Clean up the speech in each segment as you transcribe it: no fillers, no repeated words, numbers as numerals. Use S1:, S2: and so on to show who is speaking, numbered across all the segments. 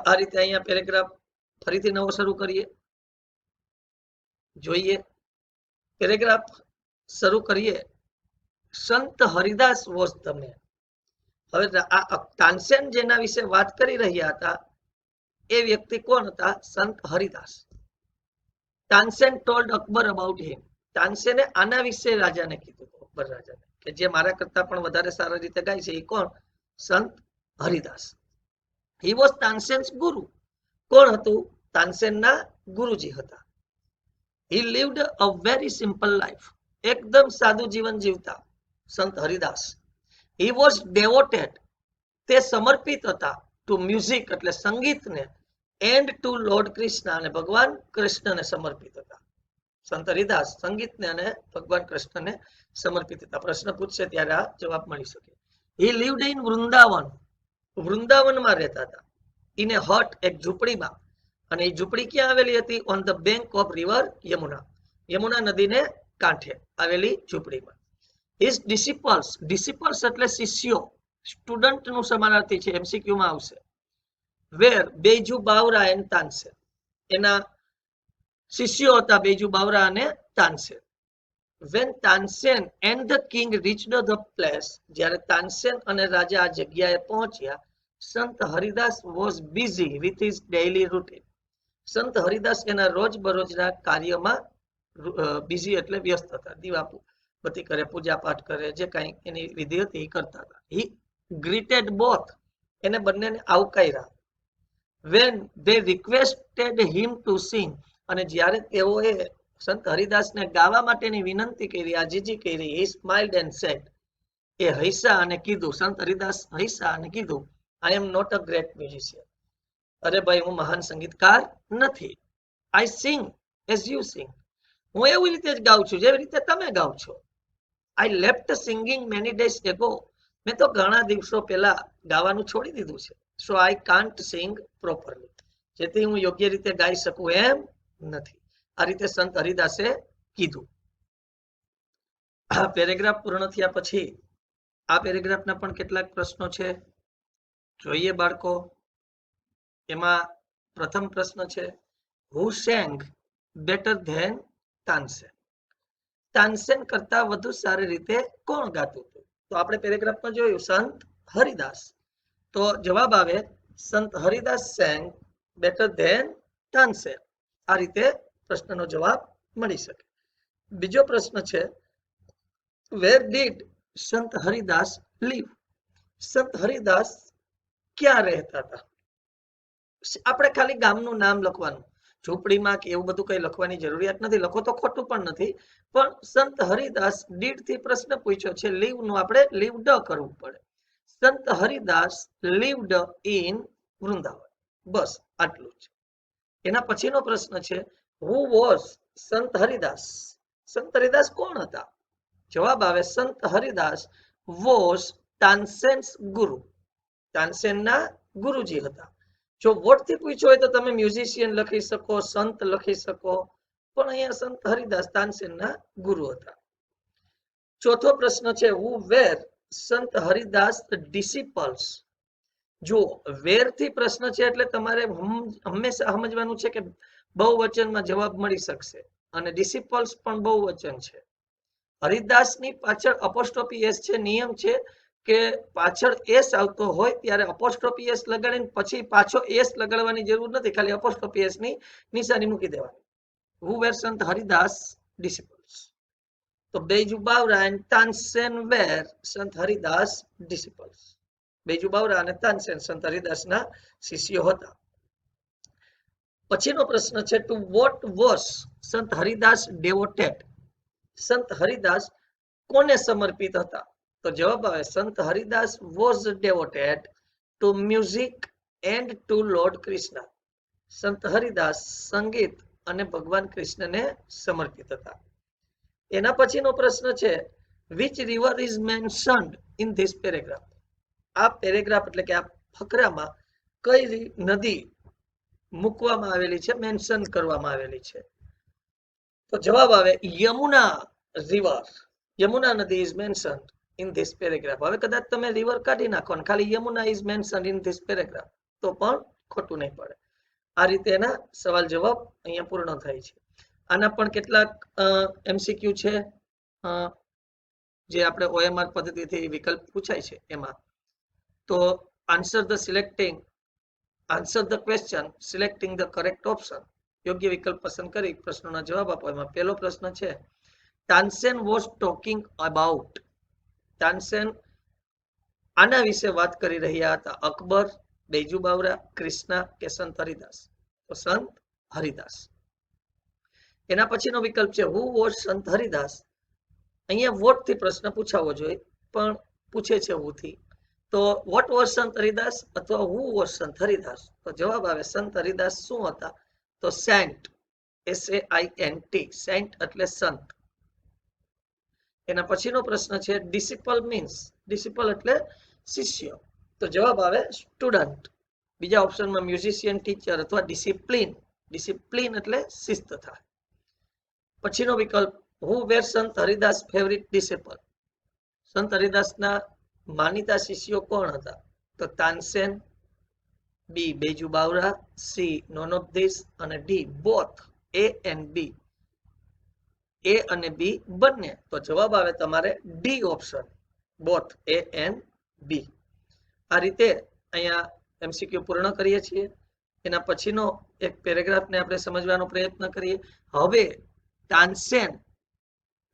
S1: આ રીતે અહીંયા પેરેગ્રાફ ફરીથી નવો શરૂ કરીએ, જોઈએ પેરેગ્રાફ શરૂ કરીએ. સંત હરિદાસ વોઝ ધ મેન. હવે આ તાનસેન જેના વિશે વાત કરી રહ્યા હતા એ વ્યક્તિ કોણ હતા? સંત હરિદાસ. તાનસેન ટોલ્ડ અકબર અબાઉટ હિમ. તાનસેને આના વિશે રાજાને કીધું, અકબર રાજાને, કે જે મારા કરતા પણ વધારે સારી રીતે ગાય છે એ કોણ? સંત હરિદાસ. હી વોઝ તાનસેન્સ ગુરુ. કોણ હતું? તાનસેનના ગુરુજી હતા. હી લીવ્ડ અ વેરી સિમ્પલ લાઈફ. એકદમ સાદું જીવન જીવતા સંત હરિદાસ. He was ડેવોટેડ. તે સમર્પિત હતા ટુ મ્યુઝિક એટલે સંગીતને, એન્ડ ટુ લોર્ડ કૃષ્ણ અને ભગવાન કૃષ્ણને સમર્પિત હતા. સંત હરિદાસ સંગીતને અને ભગવાન કૃષ્ણને સમર્પિત હતા. પ્રશ્ન પૂછશે ત્યારે આ જવાબ મળી શકે. હી લીવ્ડ ઇન વૃંદાવન. વૃંદાવનમાં રહેતા હતા. ઇન એ હટ, એક ઝૂંપડીમાં. અને એ ઝૂંપડી ક્યાં આવેલી હતી? On the bank of river Yamuna. Yamuna નદીને કાંઠે આવેલી ઝૂંપડીમાં. હિઝ ડિસિપલ્સ. ડિસિપલ્સ એટલે શિષ્યો, સ્ટુડન્ટ નું સમાનાર્થી છે, એમસીક્યુ માં આવશે. Were Baiju Bawra and Tansen. એના શિષ્યો હતા બેજુ બાવરા અને Tansen. When Tansen and the king reached the place. જ્યારે તાનસેન અને રાજા આ જગ્યાએ પહોંચ્યા, Sant Haridas was busy with his daily routine. Sant Haridas એના રોજબરોજના કાર્યમાં બિઝી એટલે વ્યસ્ત હતા. દીવાબત્તી કરે, પૂજા પાઠ કરે, જે કઈ એની વિધિ હતી એ કરતા હતા. He greeted both. એને બંનેને આવકાર્યા. When they requested him to sing. અને જ્યારે તેઓએ સંત હરિદાસને ગાવા માટેની વિનંતી કરી, આજીજી કરી, he smiled and said. એ હૈસા અને કીધું, સંત હરિદાસ હૈસા અને કીધું, I am not a great musician. અરે ભાઈ, હું મહાન સંગીતકાર નથી. I sing as you sing. હું એવી રીતે જ ગાઉં છું જેવી રીતે તમે ગાઓ છો. I left singing many days ago. મેં તો ઘણા દિવસો પહેલા ગાવાનું છોડી દીધું છે. So I can't sing properly. જેથી હું યોગ્ય રીતે ગાઈ શકું એમ નથી. આ રીતે સંત હરિદાસે કીધું. આ પેરેગ્રાફ પૂર્ણ થયા પછી આ પેરેગ્રાફના પણ કેટલાક પ્રશ્નો છે, જોઈએ બાળકો. એમાં પ્રથમ પ્રશ્ન છે, who sang better than Tansen. Tansen કરતા વધુ સારી રીતે કોણ ગાતું હતું? તો આપણે પેરેગ્રાફમાં જોયું સંત હરિદાસ. તો જવાબ આવે Sant Haridas sang better than Tansen. આ રીતે પ્રશ્નનો જવાબ મળી શકે. બીજો પ્રશ્ન છે, where did સંત હરિદાસ live. સંત હરિદાસ ક્યાં રહેતા હતા? આપણે ખાલી ગામનું નામ લખવાનું, ઝૂંપડીમાં કે એવું બધું કઈ લખવાની જરૂરિયાત નથી. લખો તો ખોટું પણ નથી, પણ સંત હરિદાસ ડીડ થી પ્રશ્ન પૂછ્યો છે, લીવ નું આપણે લીવડ કરવું પડે. સંત હરિદાસ લીવડ ઇન વૃંદાવન. બસ આટલું જ. એના પછીનો પ્રશ્ન છે, હુ વોઝ સંત હરિદાસ. સંત હરિદાસ કોણ હતા? જવાબ આવે સંત હરિદાસ વોઝ તાનસેન્સ ગુરુ. તાનસેનના ગુરુજી હતા. જો વોટ થી પૂછ્યો હોય તો તમે મ્યુઝિશિયન લખી શકો, સંત લખી શકો, પણ અહીંયા સંત હરિદાસ તાનસેનના ગુરુ હતા. ચોથો પ્રશ્ન છે, હુ વેર સંત હરિદાસ ડિસિપલ્સ. જો વેર થી પ્રશ્ન છે એટલે તમારે હંમેશા સમજવાનું છે કે બહુવચનમાં જવાબ મળી શકશે, અને ડિસિપલ્સ પણ બહુવચન છે. હરિદાસની પાછળ અપોસ્ટ્રોફી એસ છે. નિયમ છે કે પાછળ એસ આવતો હોય ત્યારે અપોસ્ટ્રોફી એસ લગાડીને પછી પાછો એસ લગાડવાની જરૂર નથી, ખાલી અપોસ્ટ્રોફી એસ ની નિશાની મૂકી દેવાની. હુ વેર સંત હરિદાસ ડિસિપલ્સ. તો બેજુ બાવરા એન્ડ તાનસેન વેર સંત હરિદાસ ડિસિપલ્સ. બેજુ બાવરા અને તાનસેન સંત હરિદાસના શિષ્યો હતા. પછીનો પ્રશ્ન છે, ટુ વોટ વોઝ સંત હરિદાસ ડેવોટેડ. સંત હરિદાસ કોને સમર્પિત હતા? તો જવાબ આવે Sant Haridas was devoted to music and to Lord Krishna. Sant Haridas સંગીત અને ભગવાન કૃષ્ણને સમર્પિત હતા. એના પછીનો પ્રશ્ન છે, which river is mentioned in this paragraph. આ પેરેગ્રાફ એટલે કે આ ફકરામાં કઈ નદી મૂકવામાં આવેલી છે, મેન્શન કરવામાં આવેલી છે? તો જવાબ આવે યમુના રિવર. યમુના નદી is mentioned in this paragraph. હવે કદાચ તમે રિવર કાઢી નાખો અને ખાલી Yamuna is mentioned in this paragraph તો પણ ખોટું નહીં પડે. આ રીતે એના સવાલ જવાબ અહીંયા પૂર્ણ થાય છે. આના પણ કેટલાક MCQ છે જે આપણે OMR પદ્ધતિથી વિકલ્પ પૂછાય છે એમાં. તો answer the question selecting the correct option, યોગ્ય વિકલ્પ પસંદ કરી પ્રશ્નોના જવાબ આપો. એમાં પહેલો પ્રશ્ન છે, Tansen was talking about. Tansen આના વિશે વાત કરી રહ્યા હતા. અકબર, બૈજુ બાવરા, કૃષ્ણા કે સંત હરિદાસ? તો સંત હરિદાસ. એના પછીનો વિકલ્પ છે, હુ વોઝ સંત હરિદાસ. અહીંયા વોટ થી પ્રશ્ન પૂછાવો જોઈએ, પણ પૂછે છે હુ થી. તો વોટ વોઝ સંત હરિદાસ અથવા હુ વોઝ સંત હરિદાસ? તો જવાબ આવે સંત હરિદાસ શું હતા? તો સેન્ટ, SAINT, સેન્ટ એટલે સંત. એના પછીનો પ્રશ્ન છે, ડિસિપલ મીન્સ. ડિસિપલ એટલે શિષ્ય. તો જવાબ આવે સ્ટુડન્ટ. બીજા ઓપ્શનમાં મ્યુઝિશિયન, ટીચર અથવા ડિસિપ્લિન. ડિસિપ્લિન એટલે શિસ્ત થાય. પછીનો વિકલ્પ, હુ વેર સંત હરિદાસ ફેવરિટ ડિસિપલ. સંત હરિદાસના માનીતા શિષ્યો કોણ હતા? તો Tansen, B Baiju Bawra, C none of these અને D both, A and B. A અને B બંને. તો જવાબ આવે તમારે D option, both A and B. આ રીતે અહીંયા MCQ પૂર્ણ કરીએ છીએ. એના પછીનો એક પેરેગ્રાફને આપણે સમજવાનો પ્રયત્ન કરીએ. હવે તાનસેન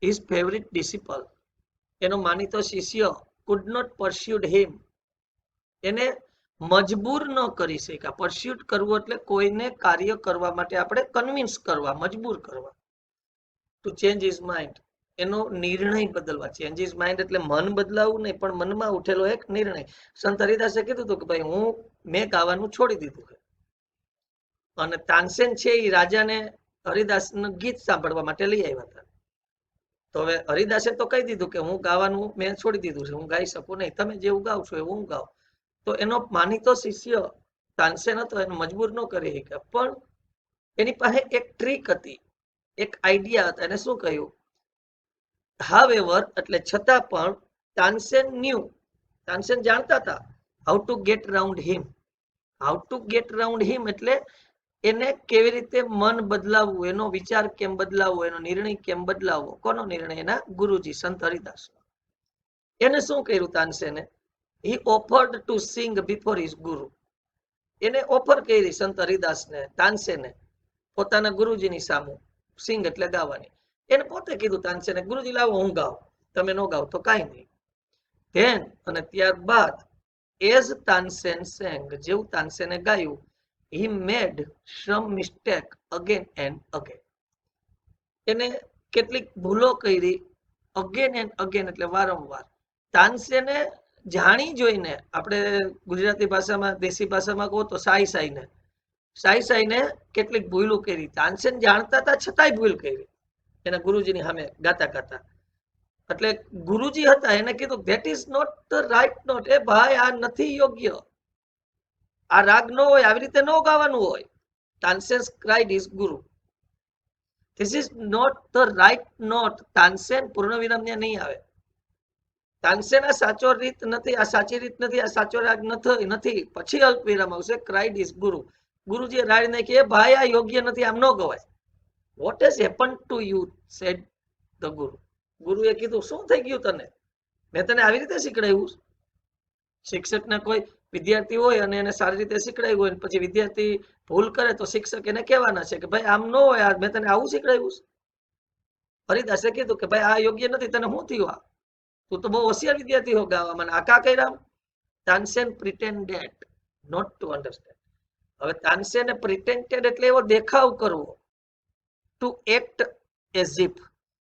S1: his favorite disciple, એનો માનીતો શિષ્ય, could not pursued him, એને મજબૂર ન કરી શક્યા. પરસ્યુટ કરવું એટલે કોઈને કાર્ય કરવા માટે આપણે કન્વિન્સ કરવા, મજબૂર કરવા. ટુ ચેન્જ હિઝ માઇન્ડ, એનો નિર્ણય બદલવા. ચેન્જ હિઝ માઇન્ડ એટલે મન બદલાવું નહીં, પણ મનમાં ઉઠેલો એક નિર્ણય. સંત હરિદાસે કીધું હતું કે ભાઈ મેં ગાવાનું છોડી દીધું છે. અને તાનસેન છે એ રાજાને હરિદાસનું ગીત સાંભળવા માટે લઈ આવ્યા હતા. તો હવે હરિદાસે તો કહી દીધું કે હું ગાવાનું મેં છોડી દીધું છે, હું ગાઈ શકું નહીં, તમે જેવું ગાવ છો એવું હું ગાવ. તો એનો માનીતો શિષ્ય તાનસેન હતો, એને મજબૂર ન કરી શક્યા. પણ એની પાસે એક ટ્રીક હતી, એક આઈડિયા હતા. એને શું કહ્યું? હાવેવર એટલે છતાં પણ, તાનસેન ન્યુ, તાનસેન જાણતા હતા, how to get round him. How to get round him એટલે એને કેવી રીતે મન બદલાવવું, એનો વિચાર કેમ બદલાવવો, એનો નિર્ણય કેમ બદલાવવો. કોનો નિર્ણય? એના ગુરુજી સંત હરિદાસ. એને શું કર્યું તાનસેને? he offered to sing before his guru. એને ઓફર કરી સંત હરિદાસને, તાનસેને, પોતાના ગુરુજીની સામે સિંગ એટલે ગાવાની. એને પોતે કીધું તાનસેને, ગુરુજી લાવો હું ગાઉં, તમે નો ગાવ તો કાંઈ નહીં. ધેન અને ત્યારબાદ એઝ તાનસેન sang, જેવું તાનસેને ગાયું, he made some mistake again and again. એને કેટલીક ભૂલો કરી, again and again એટલે વારંવાર. તાનસેને જાણી જોઈને, આપણે ગુજરાતી ભાષામાં, દેશી ભાષામાં કહો તો સાઈ કેટલીક ભૂલો કરી. તાનસેન જાણતા હતા છતાંય ભૂલ કરી એના ગુરુજીની સામે ગાતા ગાતા. એટલે ગુરુજી હતા, એને કીધું that is not the right note. એ ભાઈ આ નથી યોગ્ય, આ રાગ નો હોય, આવી રીતે નો ગાવાનું હોય. Tansen cried his guru, this is not the right note. Tansen પૂર્ણ વિરામ ત્યાં નહીં આવે. તાનસેન આ સાચો રીત નથી, આ સાચી રીત નથી, આ સાચો રાગ નથી. પછી અલ્પ વિરામ આવશે, ક્રાઇડ હિઝ ગુરુ. ગુરુજીએ રાડી નાખી, એ ભાઈ આ યોગ્ય નથી, આમ ન ગવાય. What has happen to you, said the guru. ગુરુએ કીધું શું થઈ ગયું તને? મેં તને આવી રીતે શીખડાવ્યું. શિક્ષકને કોઈ વિદ્યાર્થી હોય અને એને સારી રીતે શીખડાવ્યું હોય, પછી વિદ્યાર્થી ભૂલ કરે તો શિક્ષક એને કહેવાના છે કે ભાઈ આમ ન હોય, મેં તને આવું શીખડાવ્યું. હરિદાસે કીધું કે ભાઈ આ યોગ્ય નથી, તને શું થયું? આ તું તો બહુ હોશિયાર વિદ્યાર્થી હો ગાવા, મને આ કા કર્યા? Tansen pretended not to understand. હવે તાનસેને પ્રિટેન્ડેડ એટલે એવો દેખાવ કરવો, ટુ એક્ટ એઝ ઇફ.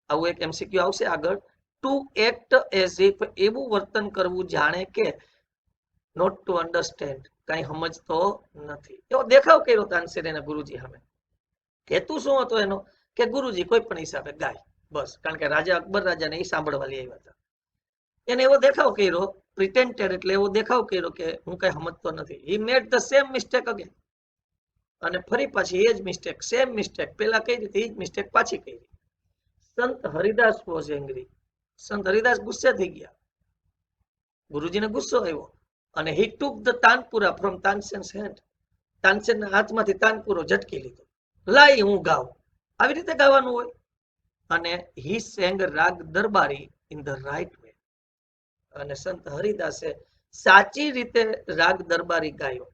S1: આવું એક MCQ આવશે આગળ. ટુ એક્ટ એઝ ઇફ, એવું વર્તન કરવું જાણે કે નોટ ટુ અન્ડરસ્ટેન્ડ, કઈ સમજતો નથી, એવો દેખાવ કર્યો તાનસેન એના ગુરુજી સામે. હેતુ શું હતો એનો? કે ગુરુજી કોઈ પણ હિસાબે ગાય, બસ. કારણ કે રાજા અકબર રાજાને એ સાંભળવા લઈ આવ્યા હતા. એને એવો દેખાવ કર્યો, પ્રિટેન્ડેડ એટલે એવો દેખાવ કર્યો કે હું કઈ સમજતો નથી. He made the same mistake again, અને ફરી પાછી એ જ મિસ્ટેક, સેમ મિસ્ટેક. પેલા કઈ રીતે એ જ મિસ્ટેક પાછી કરી. સંત હરિદાસ વોઝ એંગ્રી. સંત હરિદાસ ગુસ્સે થઈ ગયા, ગુરુજીને ગુસ્સો આવ્યો, અને he took the tanpura from Tansen's hand. તાનસેનના હાથમાંથી તાનપુરો ઝટકી લીધો. લાઈ હું ગાઉં, આવી રીતે ગાવાનું હોય. અને હી sang raga Darbari in the right way. અને સંત હરિદાસે સાચી રીતે રાગ દરબારી ગાયો.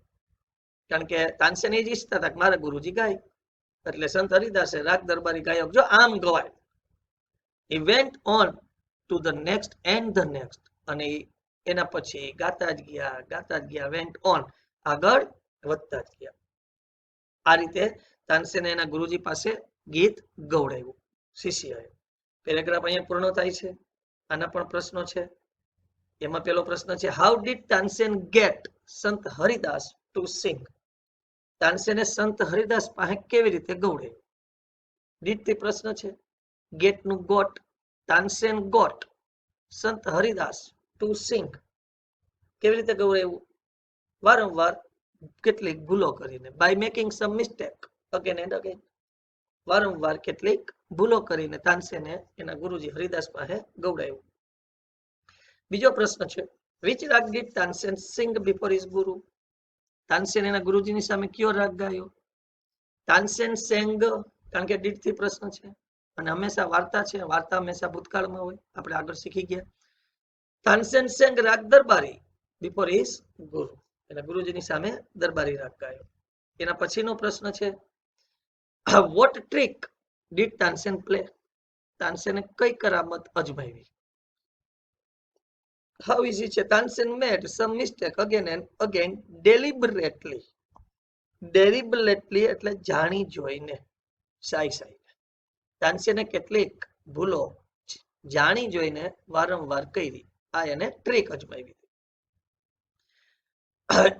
S1: કારણ કે તાનસેન એ જ ઈચ્છતા હતા કે મારા ગુરુજી ગાય, એટલે સંત હરિદાસે રાગ દરબારી ગાયો. જો આમ ગવાય. He went on to the next and the next. અને એના પછી ગાતા જ ગયા, went on, આગળ વધતા જ ગયા. આ રીતે તાનસેને એના ગુરુજી પાસે ગીત ગવડાવ્યું શિષ્યએ. પેરેગ્રાફ અહીંયા પૂર્ણ થાય છે. આના પણ પ્રશ્નો છે. એમાં પેલો પ્રશ્ન છે, હાઉ ડીડ તાનસેન ગેટ સંત હરિદાસ ટુ સિંગ? તાનસેને સંત હરિદાસ પાસે કેવી રીતે ગવડાવ્યું? ડીડ થી પ્રશ્ન છે. ગેટ નું ગોટ, તાનસેન ગોટ સંત હરિદાસ ટુ સિંગ. કેવી રીતે ગવડાવ્યું? વારંવાર કેટલીક ભૂલો કરીને, by making some mistake again and again. વારંવાર કેટલીક ભૂલો કરીને તાનસેને એના ગુરુજી હરિદાસ પાસે ગવડાવ્યું. બીજો પ્રશ્ન છે, which raga did Tansen sing before his guru? Tansen એના ગુરુજીની સામે કયો રાગ ગાયો? તાનસેન સેંગ, કારણ કે ડીડ થી પ્રશ્ન છે અને હંમેશા વાર્તા છે, વાર્તા હંમેશા ભૂતકાળમાં હોય, આપણે આગળ શીખી ગયા. તાનસેન સેંગ રાગ દરબારી બિફોર હિઝ ગુરુ, એના ગુરુજીની સામે દરબારી રાગ ગાયો. એના પછીનો પ્રશ્ન છે, what trick did Tansen play? તાનસેને કઈ કરામત અજમાવી? હાઉ ઇઝી છે, Tansen made some mistake again and again deliberately. Deliberately એટલે જાણી જોઈને, સાઈ. તાનસેને કેટલીક ભૂલો જાણી જોઈને વારંવાર કરી. આ એને ટ્રીક અજમાવી.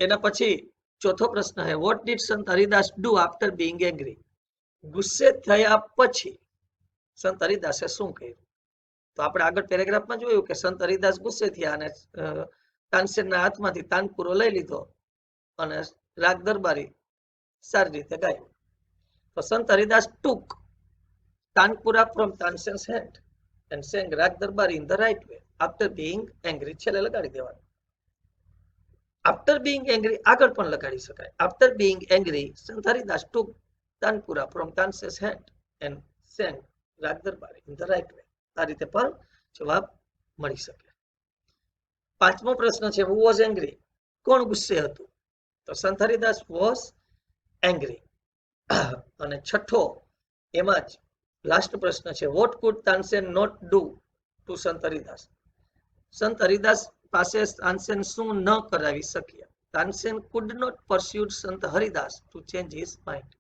S1: એના પછી ચોથો પ્રશ્ન છે, વોટ ડીડ સંત Haridas do after being angry? ગુસ્સે થયા પછી સંત હરિદાસે શું કર્યું? તો આપણે આગળ પેરેગ્રાફમાં જોયું કે સંત હરિદાસ ગુસ્સે થયા અને તાનસેનના હાથમાંથી તાનપુરો લઈ લીધો અને રાગ દરબારી સારી રીતે ગાયું. તો Sant Haridas took tanpura from Tansen's hand and sang raga Darbari in the right way after being angry. છેલ્લે લગાડી દેવાનું. આફ્ટર બીઇંગ એંગ્રી આગળ પણ લગાડી શકાય. After being angry Sant Haridas took tanpura from Tansen's hand and sang raga Darbari in the right way. આ રીતે પણ જવાબ મળી શકે. પાંચમો પ્રશ્ન છે, હુ વોઝ એંગ્રી? કોણ ગુસ્સે હતું? તો સંત હરિદાસ વોઝ એંગ્રી. અને છઠ્ઠો એમાં જ લાસ્ટ પ્રશ્ન છે, what could Tansen not do to Sant Haridas? સંત હરિદાસ પાસે તાનસેન શું ન કરાવી શક્યા? તાનસેન કુડ નોટ પરસ્યુડ સંત Haridas to change his mind.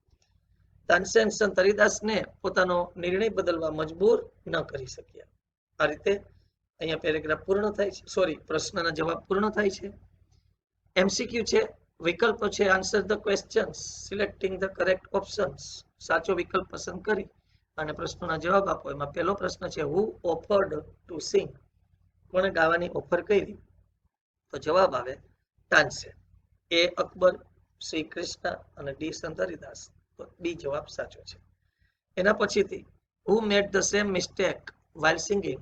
S1: Tansen સંત હરિદાસને પોતાનો નિર્ણય બદલવા મજબૂર ન કરી શક્યા. આ રીતે અહીંયા પેરેગ્રાફ પૂર્ણ થાય છે. સોરી, પ્રશ્નના જવાબ પૂર્ણ થાય છે. એમસીક્યુ છે, વિકલ્પો છે, answer the questions selecting the correct options. સાચો વિકલ્પ પસંદ કરી અને પ્રશ્નોના જવાબ આપો. એમાં પહેલો પ્રશ્ન છે, હુ ઓફર્ડ ટુ સિંગ? કોણે ગાવાની ઓફર કરી? તો જવાબ આવે તાનસેન. એ અકબર, શ્રી કૃષ્ણ અને ડી સંત હરિદાસ. તો બી જવાબ સાચો છે. એના પછીથી who made the same mistake while singing?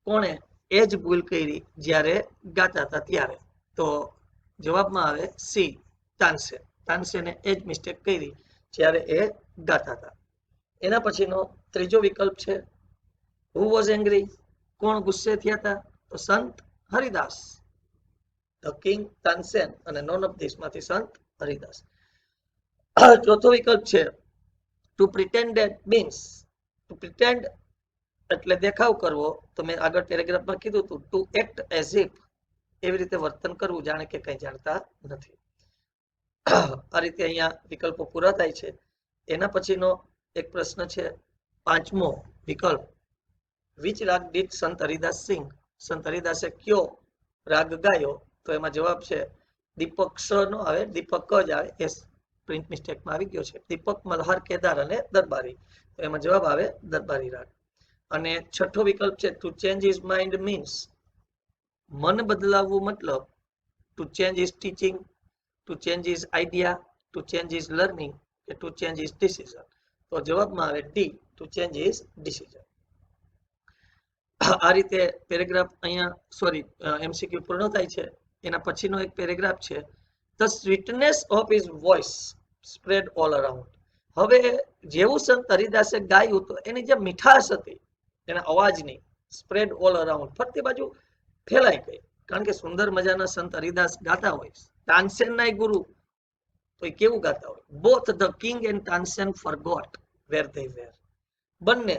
S1: કોણે એ જ ભૂલ કરી જ્યારે ગાતા હતા ત્યારે? તો જવાબમાં આવે સી, તાનસેન. તાનસેને એ જ મિસ્ટેક કરી જ્યારે એ ગાતા હતા. એના પછીનો ત્રીજો વિકલ્પ છે, હુ વોઝ એંગ્રી? કોણ ગુસ્સે થયા હતા? તો સંત હરિદાસ. ધ કિંગ તાનસેન અને નોન ઓફ ધીસ માંથી સંત હરિદાસ. ચોથો વિકલ્પ છે, ટુ પ્રિટેન્ડેડ મીન્સ? ટુ પ્રિટેન્ડ એટલે દેખાવ કરવો. તો મેં આગળ પેરેગ્રાફમાં કીધું હતું, ટુ એક્ટ એઝ ઇફ, એવી રીતે વર્તન કરવું જાણે કે કંઈ જાણતા નથી. આ રીતે અહીંયા વિકલ્પો પૂરા થાય છે. એના પછીનો એક પ્રશ્ન છે, પાંચમો વિકલ્પ, વિચ રાગ ડીડ સંત હરિદાસ સિંગ? સંત હરિદાસે કયો રાગ ગાયો? તો એમાં જવાબ છે દીપક સ નો આવે, દીપક જ આવે. એસ પ્રિન્ટ મિસ્ટેકમાં આવી ગયો છે. દીપક, મલ્હાર, કેદાર અને દરબારી. તો એમાં જવાબ આવે દરબારી રાગ. અને છઠ્ઠો વિકલ્પ છે, to change his mind means? મન બદલાવવું મતલબ to change his teaching, to change his idea, to change his learning કે ટુ ચેન્જ હિઝ ડિસિઝન? તો જવાબમાં આવે D, to change his decision. આ રીતે પેરેગ્રાફ અહીંયા એમસીક્યુ પૂર્ણ થાય છે. એના પછીનો એક પેરેગ્રાફ છે, the sweetness of his voice spread all around. હવે જેવું સંત હરિદાસે ગાયું તો એની જે મીઠાશ હતી એના અવાજની સ્પ્રેડ ઓલ અરાઉન્ડ ફરતી બાજુ ફેલાઈ ગઈ. કારણ કે સુંદર મજાના સંત હરિદાસ ગાતા હોય, તાનસેનના ગુરુ તો એ કેવું ગાતા હોય, both the king and Tansen forgot where they were. બંને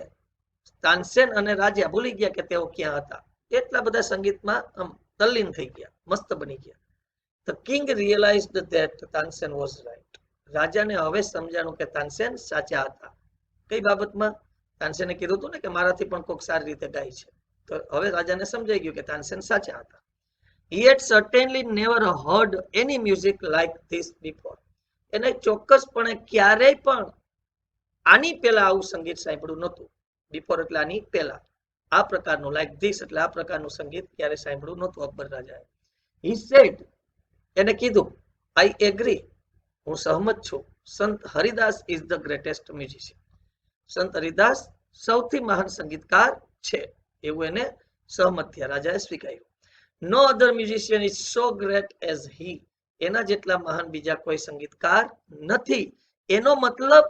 S1: તાનસેન અને રાજા ભૂલી ગયા કે તેઓ ક્યાં હતા. એટલા બધા સંગીતમાં આમ તલ્લીન થઈ ગયા, મસ્ત બની ગયા. The king realised that Tansen was right. રાજાને હવે સમજાણું કે તાનસેન સાચા હતા. કઈ બાબતમાં? તાનસેને કીધું હતું ને કે મારાથી પણ કોઈક સારી રીતે ગાય છે. તો હવે રાજાને સમજાઈ ગયું કે તાનસેન સાચા હતા. He had certainly never heard any music like this before. એને ચોક્કસપણે ક્યારેય પણ આની પહેલા આવું સંગીત સાંભળ્યું નહોતું. બિફોર એટલે આની પહેલા. આ પ્રકારનું, લાઈક ધીસ એટલે આ પ્રકારનું સંગીત ક્યારે સાંભળ્યું નહોતું અકબર રાજાએ. He said, એને કીધું, I agree, હું સહમત છું. સંત Haridas is the greatest musician. સંત હરિદાસ સૌથી મહાન સંગીતકાર છે એવું એને સહમત થયા, રાજાએ સ્વીકાર્યું. No other musician is so great as he. એના જેટલા મહાન બીજા કોઈ સંગીતકાર નથી. એનો મતલબ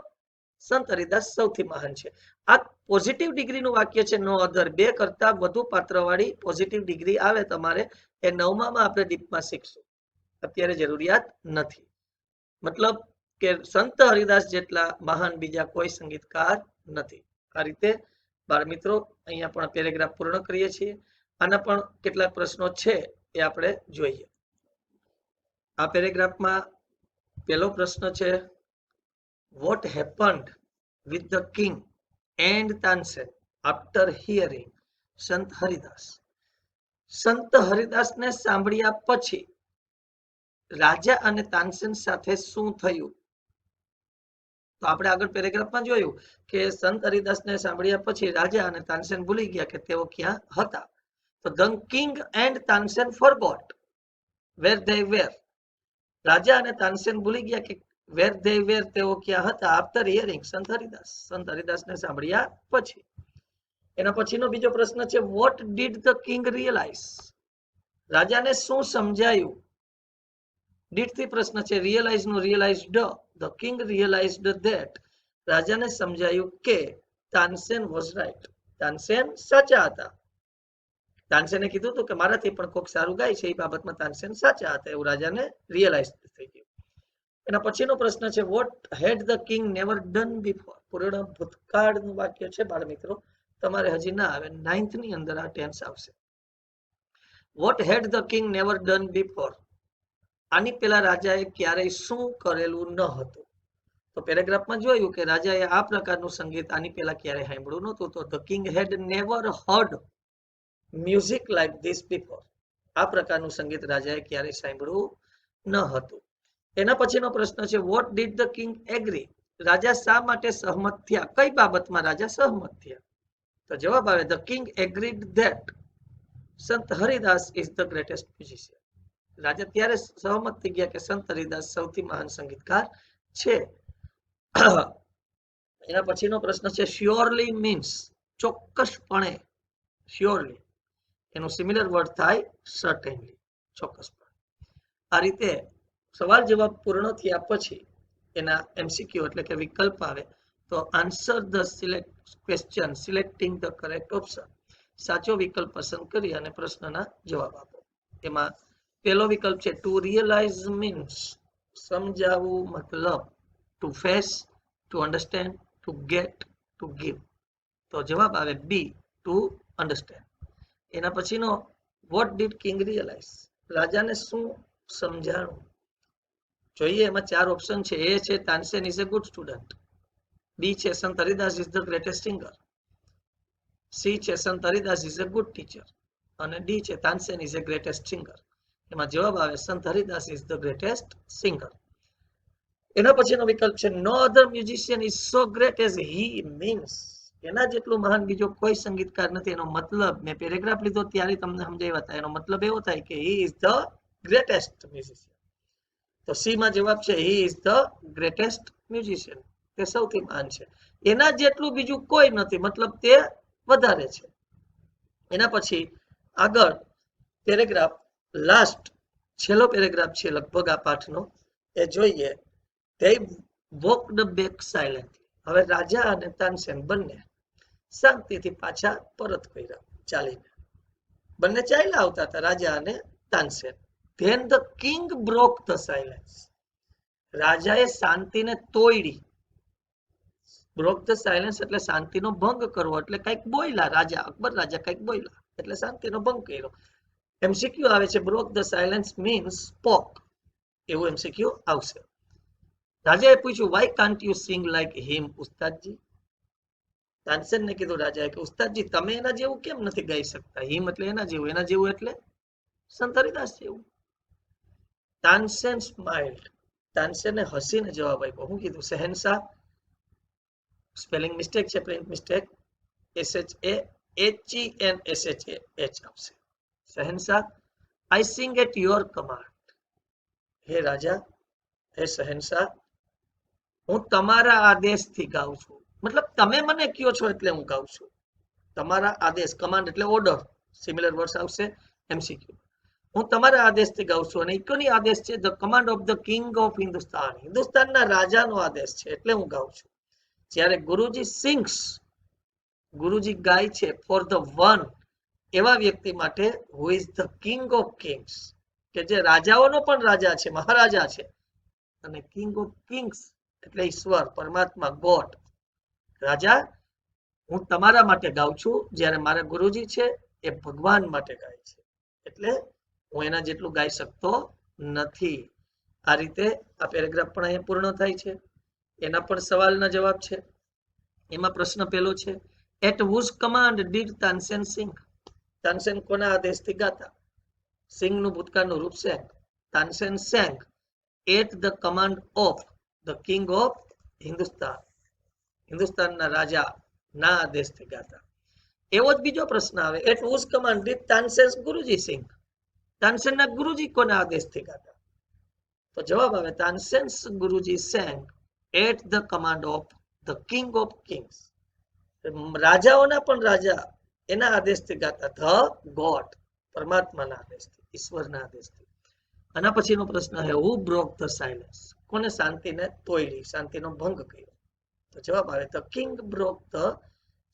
S1: સંત હરિદાસ સૌથી મહાન છે. આ પોઝિટિવ ડિગ્રીનું વાક્ય છે. નો અધર, બે કરતા વધુ પાત્રવાળી પોઝિટિવ ડિગ્રી આવે તમારે, એ 9માં આપણે ડીપમાં શીખશું, અત્યારે જરૂરિયાત નથી. મતલબ કે સંત હરિદાસ જેટલા મહાન બીજા કોઈ સંગીતકાર નથી. આ રીતે બાળ મિત્રો અહીંયા પણ પેરેગ્રાફ પૂર્ણ કરીએ છીએ. આના પણ કેટલાક પ્રશ્નો છે એ આપણે જોઈએ. આ પેરેગ્રાફમાં પહેલો પ્રશ્ન છે, vote happened with the king and Tansen after hearing સંત હરિદાસ. સંત હરિદાસને સાંભળ્યા પછી રાજા અને તાનસેન સાથે શું થયું? તો આપણે આગળ પેરેગ્રાફમાં જોયું કે સંત હરિદાસને સાંભળ્યા પછી રાજા અને તાનસેન ભૂલી ગયા કે તેઓ ક્યાં હતા. તો the king and Tansen forgot where they were. રાજા અને તાનસેન ભૂલી ગયા કે વેર ધે વેર, તેઓ ક્યાં હતા. આફ્ટર હિયરિંગ સંત હરિદાસ, સંત હરિદાસને સાંભળ્યા પછી. એના પછીનો બીજો પ્રશ્ન છે, what did the king realise. રાજાને શું સમજાયું? ડીડ થી પ્રશ્ન છે, રિયલાઇઝ નું realised. The king realised that. રાજાને સમજાયું કે તાનસેન વોઝ રાઇટ, તાનસેન સાચા હતા. તાનસેને કીધું હતું કે મારાથી પણ કોઈક સારું ગાય છે, એ બાબતમાં તાનસેન સાચા હતા એવું રાજાને રિયલાઇઝ થઈ ગયું. એના પછીનો પ્રશ્ન છે, vote had the king never done before. પૂર્ણ ભૂતકાળનું વાક્ય છે બાળ મિત્રો, તમારે હજી ના આવે, 9th ની અંદર આ ટેન્સ આવશે. Vote had the king never done before. આની પહેલા રાજાએ ક્યારેય શું કરેલું ન હતું. તો પેરેગ્રાફમાં જોયું કે રાજાએ આ પ્રકારનું સંગીત આની પહેલા ક્યારેય સાંભળ્યું નહોતું. તો the king had never heard music like this before. આ પ્રકારનું સંગીત રાજાએ ક્યારેય સાંભળ્યું ન હતું. એના પછીનો પ્રશ્ન છે, what did the king agree. રાજા શા માટે સહમત થયા? કઈ બાબતમાં રાજા સહમત થયા? તો જવાબ આવે, the king agreed that Sant Haridas is the greatest musician. રાજા ત્યારે સહમત થઈ ગયા કે સંત હરિદાસ સૌથી મહાન સંગીતકાર છે. એના પછીનો પ્રશ્ન છે, શ્યોરલી મીન્સ ચોક્કસપણે. શ્યોરલી એનું સિમિલર વર્ડ થાય સર્ટેનલી, ચોક્કસપણે. આ રીતે સવાલ જવાબ પૂર્ણ થયા પછી એના એમસીક્યુ એટલે કે વિકલ્પ આવે. તો answer the select question selecting the correct option. સાચો વિકલ્પ પસંદ કરી અને પ્રશ્નના જવાબ આપો. એમાં પહેલો વિકલ્પ છે, ટુ રિયલાઇઝ મીન્સ સમજાવવું, મતલબ to face, to understand, two gate, to give. તો જવાબ આવે બી, ટુ અન્ડરસ્ટેન્ડ. એના પછીનો, વોટ ડીડ કિંગ રિયલાઇઝ. રાજાને શું સમજાણું? જોઈએ એમાં 4 ઓપ્શન છે. એ છે, Tansen is a good student. B છે, Sant Haridas is the greatest singer. C છે, Sant Haridas is a good teacher. અને ડી છે, Tansen is a greatest singer. એમાં જવાબ આવે Sant Haridas is the greatest singer. એના પછીનો વિકલ્પ છે, no other musician is so great as he means. એના જેટલું મહાન બીજો કોઈ સંગીતકાર નથી. એનો મતલબ, મેં પેરેગ્રાફ લીધો ત્યારે તમને સમજાવ્યા હતા, એનો મતલબ એવો થાય કે he is the greatest musician. તો સી માં જવાબ છે, he is the greatest musician. તે સૌથી મહાન છે. એના જેટલું બીજું કોઈ નથી, મતલબ તે વધારે છે. એના પછી આગળ પેરેગ્રાફ, લાસ્ટ છેલ્લો પેરેગ્રાફ છે લગભગ આ પાઠનો, એ જોઈએ. they walked back silently. હવે રાજા અને તાનસેન બંને શાંતિથી પાછા પરત કર્યા ચાલીને. બંને ચાલ્યા આવતા હતા રાજા અને Tansen. Then the king broke the silence. રાજાએ શાંતિને તોડી. બ્રોક ધ સાયલેન્સ એટલે શાંતિનો ભંગ કરવો, એટલે કંઈક બોલ્યા રાજા, અકબર રાજા કંઈક બોલ્યા એટલે શાંતિનો ભંગ કર્યો. એમસીક્યુ આવે છે broke the silence means spoke, એવું એમસીક્યુ આવશે. રાજાએ પૂછ્યું why can't you sing like him Ustadji. તાનસેનને કીધું રાજાએ કે ઉસ્તાદજી તમે એના જેવું કેમ નથી ગાઈ શકતા? હિમ એટલે એના જેવું એટલે સંત હરિદાસ જેવું. તાનસેન સ્માઇલ્ડ. તાનસેને હસીને જવાબ આપ્યો. હું કીધું? શહેનશાહ, સ્પેલિંગ મિસ્ટેક છે, પ્રિન્ટ મિસ્ટેક, SHAHENSHAH આવશે. શહેનશાહ, આઈ સિંગ એટ યોર કમાન્ડ. હે રાજા, હે શહેનશાહ, હું તમારા આદેશથી ગાઉં છું. મતલબ તમે મને કયો છો એટલે હું ગાઉં છું. તમારા આદેશ, કમાન્ડ એટલે ઓર્ડર, સિમિલર વર્ડ્સ આવશે એમસીક્યુ. હું તમારા આદેશથી ગાઉં છું અને કોની આદેશ છે? The command of the king of Hindustan. હિન્દુસ્તાનના રાજાનો આદેશ છે એટલે હું ગાઉં છું. જ્યારે ગુરુજી સિંગ્સ, ગુરુજી ગાય છે ફોર ધ વન, એવા વ્યક્તિ માટે who is the king of Kings, કે જે રાજાઓનો પણ રાજા છે, મહારાજા છે, અને કિંગ ઓફ કિંગ્સ એટલે ઈશ્વર, પરમાત્મા, ગોડ. રાજા, હું તમારા માટે ગાઉં છું, જ્યારે મારા ગુરુજી છે એ ભગવાન માટે ગાય છે, એટલે હું એના જેટલું ગાઈ શકતો નથી. આ રીતે આ પેરેગ્રાફ પણ અહીંયા પૂર્ણ થાય છે. એના પણ સવાલના જવાબ છે. એમાં પ્રશ્ન પહેલો છે, at whose command did Tansen sing. તાનસેન કોના આદેશથી ગાતા? સિંગનું ભૂતકાળનું રૂપ sang. Tansen sang at the command of the king of Hindustan. હિન્દુસ્તાનના રાજા ના આદેશથી ગાતા. એવો જ બીજો પ્રશ્ન આવે, at whose command did Tansen guruji sing. તાનસેનના ગુરુજી કોના આદેશથી ગાતા? તો જવાબ આવે Tansen guruji sang at the command of the king of kings. રાજાઓના પણ રાજા એના આદેશથી ગાતા, ધ ગોડ, પરમાત્માના આદેશથી, ઈશ્વરના આદેશથી. આના પછીનો પ્રશ્ન છે, હુ બ્રોક ધ સાયલેન્સ. કોને શાંતિને તોડી, શાંતિનો ભંગ કર્યો? તો જવાબ આવે the king broke the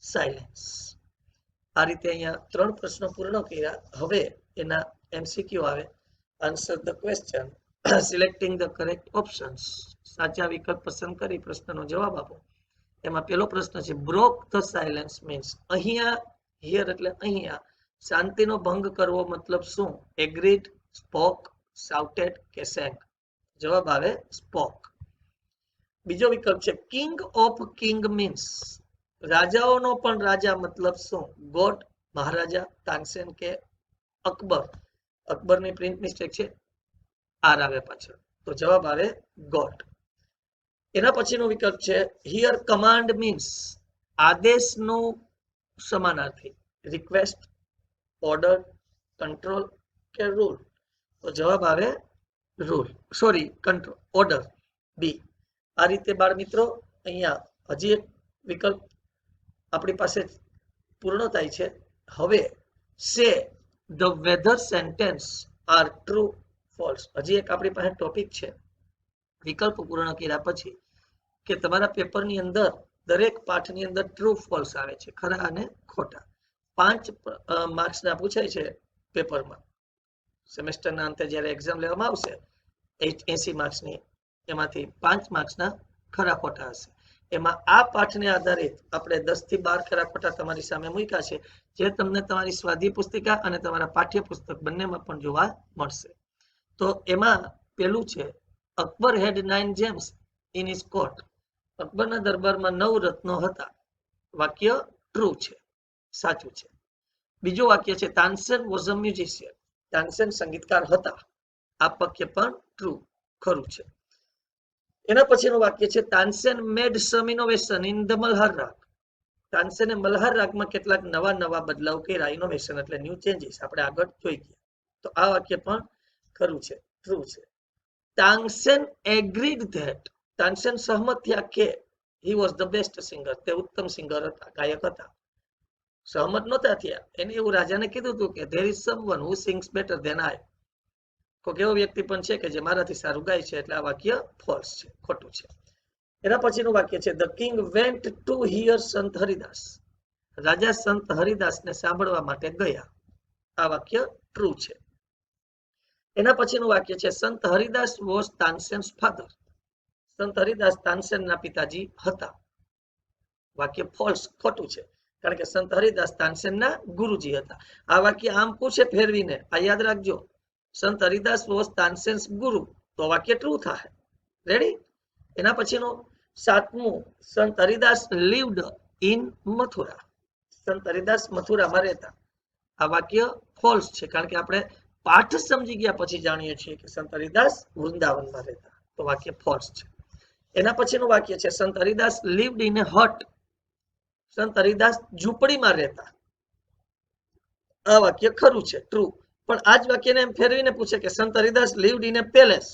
S1: silence. આ રીતે અહીંયા 3 પ્રશ્નો પૂર્ણ કર્યા. હવે એના એમસીક્યુ આવે. Answer the question selecting the correct options. સાચા વિકલ્પ પસંદ કરી પ્રશ્નનો જવાબ આપો. એમાં પહેલો પ્રશ્ન છે, બ્રોક ધ સાયલેન્સ મીન્સ. અહીંયા, હિયર એટલે અહીંયા, શાંતિનો ભંગ કરવો મતલબ શું? એગ્રીડ, સ્પોક, શાઉટેડ કે સેંગ? જવાબ આવે સ્પોક. બીજો વિકલ્પ છે, કિંગ ઓફ કિંગ મીન્સ. રાજાઓનો પણ રાજા મતલબ શું? ગોડ, મહારાજા, તાનસેન કે અકબર? અકબરની પ્રિન્ટ મિસ્ટેક છે, આર આવે પાછળ, તો જવાબ આવે ગોડ. એના પછીનો વિકલ્પ છે, હિયર કમાન્ડ મીન્સ. આદેશનું સમાનાર્થી, રિક્વેસ્ટ, ઓર્ડર, કંટ્રોલ કે રૂલ? તો જવાબ આવે રૂલ, સોરી કંટ્રોલ, ઓર્ડર, બી. આ રીતે બાળ મિત્રો અહીંયા હજી એક વિકલ્પ આપણી પાસે પૂર્ણ થાય છે. હવે say the whether sentence are true false. હજી એક આપણી પાસે ટોપિક છે. વિકલ્પ પૂર્ણ કર્યા પછી કે તમારા પેપરની અંદર દરેક પાઠની અંદર ટ્રુ ફોલ્સ આવે છે, ખરા અને ખોટા. 5 માર્ક્સના પૂછાય છે પેપરમાં. સેમેસ્ટરના અંતે જ્યારે એક્ઝામ લેવામાં આવશે 80 માર્ક્સની, એમાંથી 5 માર્ક્સના ખરા ખોટા હશે. એમાં આ પાઠને આધારિત આપણે 10 થી 12 ખરા ખોટા તમારી સામે મૂક્યા છે, જે તમને તમારી સ્વાધ્યાય પુસ્તિકા અને તમારા પાઠ્યપુસ્તક બંનેમાં પણ જોવા મળશે. તો એમાં પેલું છે, અકબર હેડ 9 gems in his court. અકબરના દરબારમાં 9 રત્નો હતા. વાક્ય ટ્રુ છે, સાચું છે. બીજું વાક્ય છે, Tansen was a musician. Tansen સંગીતકાર હતા. આ વાક્ય પણ ટ્રુ, ખરું છે. એના પછીનું વાક્ય છે, Tansen made sum innovation in the Malhar રાગ. તાનસેને મલ્હાર રાગમાં કેટલાક નવા બદલાવ કર્યા. ઇનોવેશન એટલે ન્યૂ ચેન્જીસ, આપણે આગળ જોઈ ગયા. તો આ વાક્ય પણ ખરું છે, ટ્રુ છે. Tansen agreed that. તાનસેન સહમત થયા કે he was the best singer, તે ઉત્તમ સિંગર હતા, ગાયક હતા. સહમત નહોતા થયા. એને એવું રાજાને કીધું હતું કે there is someone who sings better than I. કોઈ એવો વ્યક્તિ પણ છે કે જે મારાથી સારું ગાય છે, એટલે આ વાક્ય ફોલ્સ છે, ખોટું છે. એના પછીનું વાક્ય છે the king went to here સંત હરિદાસ. રાજા સંત હરિદાસને સાંભળવા માટે ગયા. આ વાક્ય ટ્રુ છે. એના પછીનું વાક્ય છે સંત હરિદાસ વોઝ તાનસેન્સ ફાધર. સંત હરિદાસ તાનસેનના પિતાજી હતા. વાક્ય ફોલ્સ, ખોટું છે, કારણ કે સંત હરિદાસ તાનસેનના ગુરુજી હતા. આ વાક્ય આમ પૂછે ફેરવીને, આ યાદ રાખજો, સંત હરિદાસ વોઝ તાનસેન્સ ગુરુ, તો વાક્ય ટ્રુ થાય. રેડી? એના પછીનું 7મું, સંત હરિદાસ લીવ્ડ ઇન મથુરા. સંત હરિદાસ મથુરામાં રહેતા. આ વાક્ય ફોલ્સ છે, કારણ કે આપણે પાઠ સમજી ગયા પછી જાણીએ છીએ કે સંત હરિદાસ વૃંદાવનમાં રહેતા, તો વાક્ય ફોલ્સ છે. એના પછીનું વાક્ય છે સંત હરિદાસ લીવ્ડ ઇન એ હટ. સંત હરિદાસ ઝૂંપડીમાં રહેતા. આ વાક્ય ખરું છે, ટ્રુ. પણ આ જ વાક્યને એમ ફેરવીને પૂછે કે સંત હરિદાસ લીવ્ડ ઇન એ પેલેસ.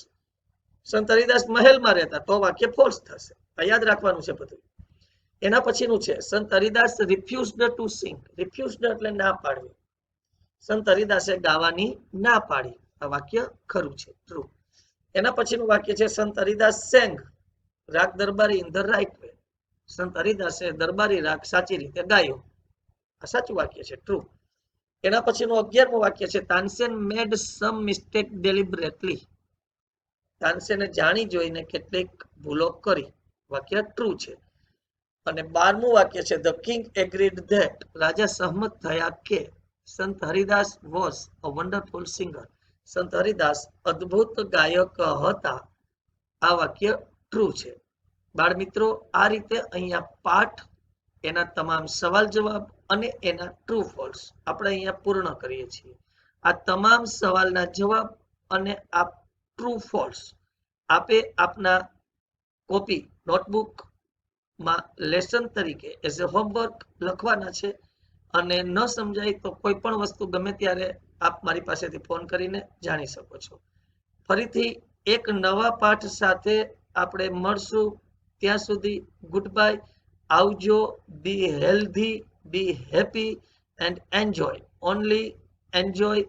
S1: સંત હરિદાસ મહેલમાં રહેતા, તો વાક્ય ફોલ્સ થશે. આ યાદ રાખવાનું છે બધું. એના પછીનું છે સંત હરિદાસ રિફ્યુઝડ ટુ સિંગ. રિફ્યુઝડ એટલે ના પાડવી. સંત હરિદાસે ગાવાની ના પાડી. આ વાક્ય ખરું છે, ટ્રુ. એના પછીનું વાક્ય છે Sant Haridas sang raga Darbari in the right way. સંત હરિદાસે દરબારી રાગ સાચી રીતે ગાયો. આ સાચું વાક્ય છે, ટ્રુ. એના પછીનું 11મું વાક્ય છે Tansen made some mistake deliberately. તાનસેને જાણી જોઈને કેટલીક ભૂલો કરી. વાક્ય ટ્રુ છે. અને 12મું વાક્ય છે ધ કિંગ એગ્રીડ ધેટ. રાજા સહમત થયા કે સંત Haridas was a wonderful singer. સંત હરિદાસ અદ્ભુત ગાયક હતા. આ વાક્ય ટ્રુ છે. બાળ મિત્રો, આ રીતે અહીંયા પાઠ, એના તમામ સવાલ જવાબ અને એના ટ્રુ ફોલ્સ આપણે અહીંયા પૂર્ણ કરીએ છીએ. આ તમામ સવાલના જવાબ અને આ ટ્રુ ફોલ્સ આપે આપના કોપી નોટબુકમાં લેસન તરીકે એઝ એ હોમવર્ક લખવાના છે. અને ન સમજાય તો કોઈ પણ વસ્તુ ગમે ત્યારે આપ મારી પાસેથી ફોન કરીને જાણી શકો છો. ફરીથી એક નવા પાઠ સાથે આપણે મળશું. ત્યાં સુધી ગુડ બાય. આવજો. Be healthy, be happy and enjoy. Only enjoy